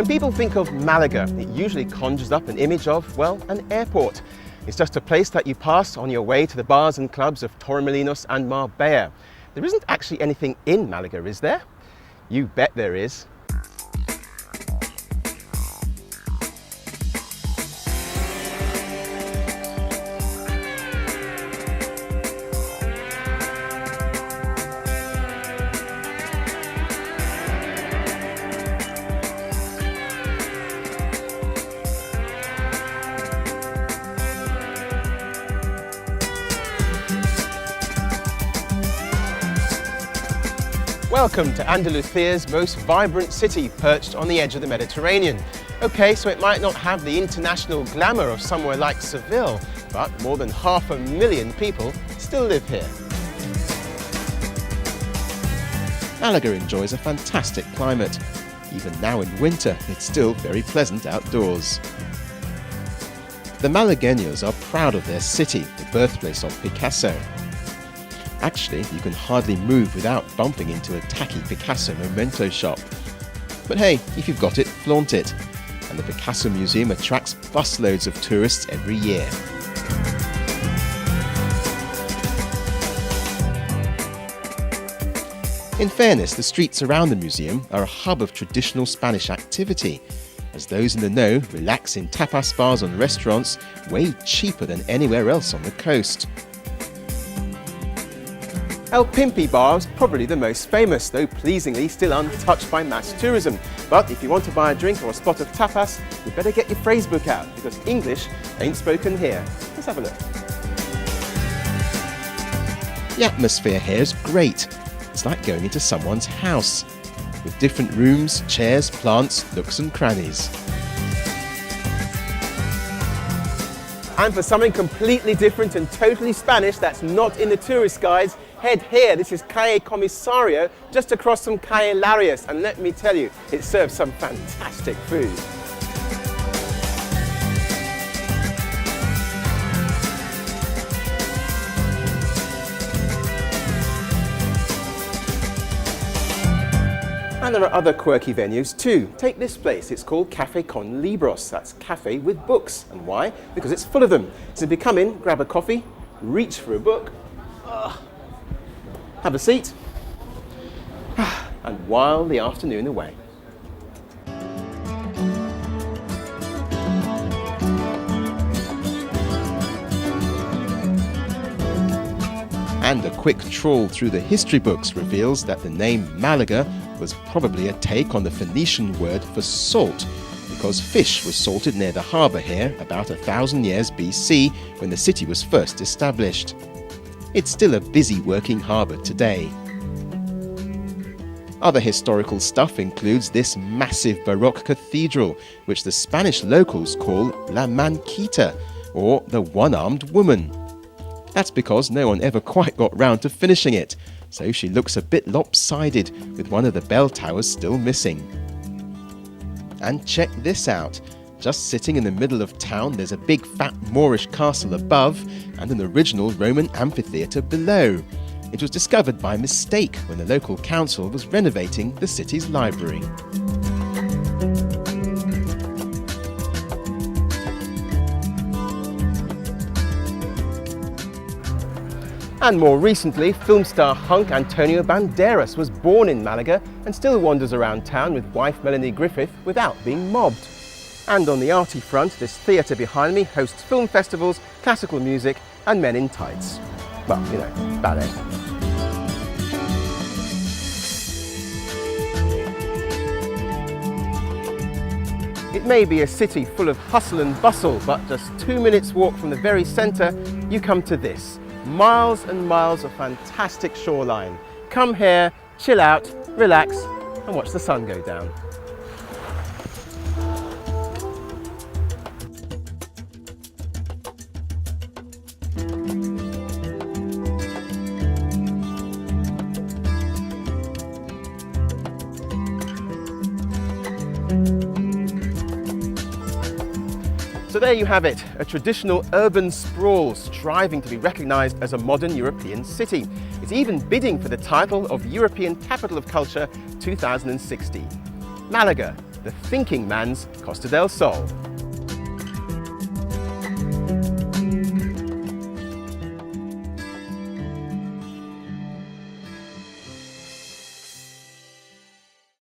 When people think of Malaga, it usually conjures up an image of, well, an airport. It's just a place that you pass on your way to the bars and clubs of Torremolinos and Marbella. There isn't actually anything in Malaga, is there? You bet there is. Welcome to Andalusia's most vibrant city, perched on the edge of the Mediterranean. Okay, so it might not have the international glamour of somewhere like Seville, but more than 500,000 people still live here. Malaga enjoys a fantastic climate. Even now in winter, it's still very pleasant outdoors. The Malagueños are proud of their city, the birthplace of Picasso. Actually, you can hardly move without bumping into a tacky Picasso memento shop. But hey, if you've got it, flaunt it. And the Picasso Museum attracts busloads of tourists every year. In fairness, the streets around the museum are a hub of traditional Spanish activity, as those in the know relax in tapas bars and restaurants way cheaper than anywhere else on the coast. El Pimpi Bar is probably the most famous, though pleasingly still untouched by mass tourism. But if you want to buy a drink or a spot of tapas, you better get your phrasebook out, because English ain't spoken here. Let's have a look. The atmosphere here is great. It's like going into someone's house, with different rooms, chairs, plants, nooks and crannies. And for something completely different and totally Spanish that's not in the tourist guides, head here. This is Calle Comisario, just across from Calle Larios, and let me tell you, it serves some fantastic food. And there are other quirky venues too. Take this place, it's called Café con Libros. That's cafe with books. And why? Because it's full of them. Simply come in, grab a coffee, reach for a book, have a seat, and while the afternoon away. And a quick trawl through the history books reveals that the name Malaga was probably a take on the Phoenician word for salt, because fish was salted near the harbour here about 1,000 years BC when the city was first established. It's still a busy working harbour today. Other historical stuff includes this massive Baroque cathedral, which the Spanish locals call La Manquita, or the one-armed woman. That's because no one ever quite got round to finishing it, so she looks a bit lopsided, with one of the bell towers still missing. And check this out. Just sitting in the middle of town, there's a big fat Moorish castle above and an original Roman amphitheatre below. It was discovered by mistake when the local council was renovating the city's library. And more recently, film star hunk Antonio Banderas was born in Malaga and still wanders around town with wife Melanie Griffith without being mobbed. And on the arty front, this theatre behind me hosts film festivals, classical music and men in tights. Well, you know, ballet. It may be a city full of hustle and bustle, but just 2 minutes walk from the very centre, you come to this. Miles and miles of fantastic shoreline. Come here, chill out, relax and watch the sun go down. So there you have it, a traditional urban sprawl striving to be recognised as a modern European city. It's even bidding for the title of European Capital of Culture 2016. Malaga, the thinking man's Costa del Sol.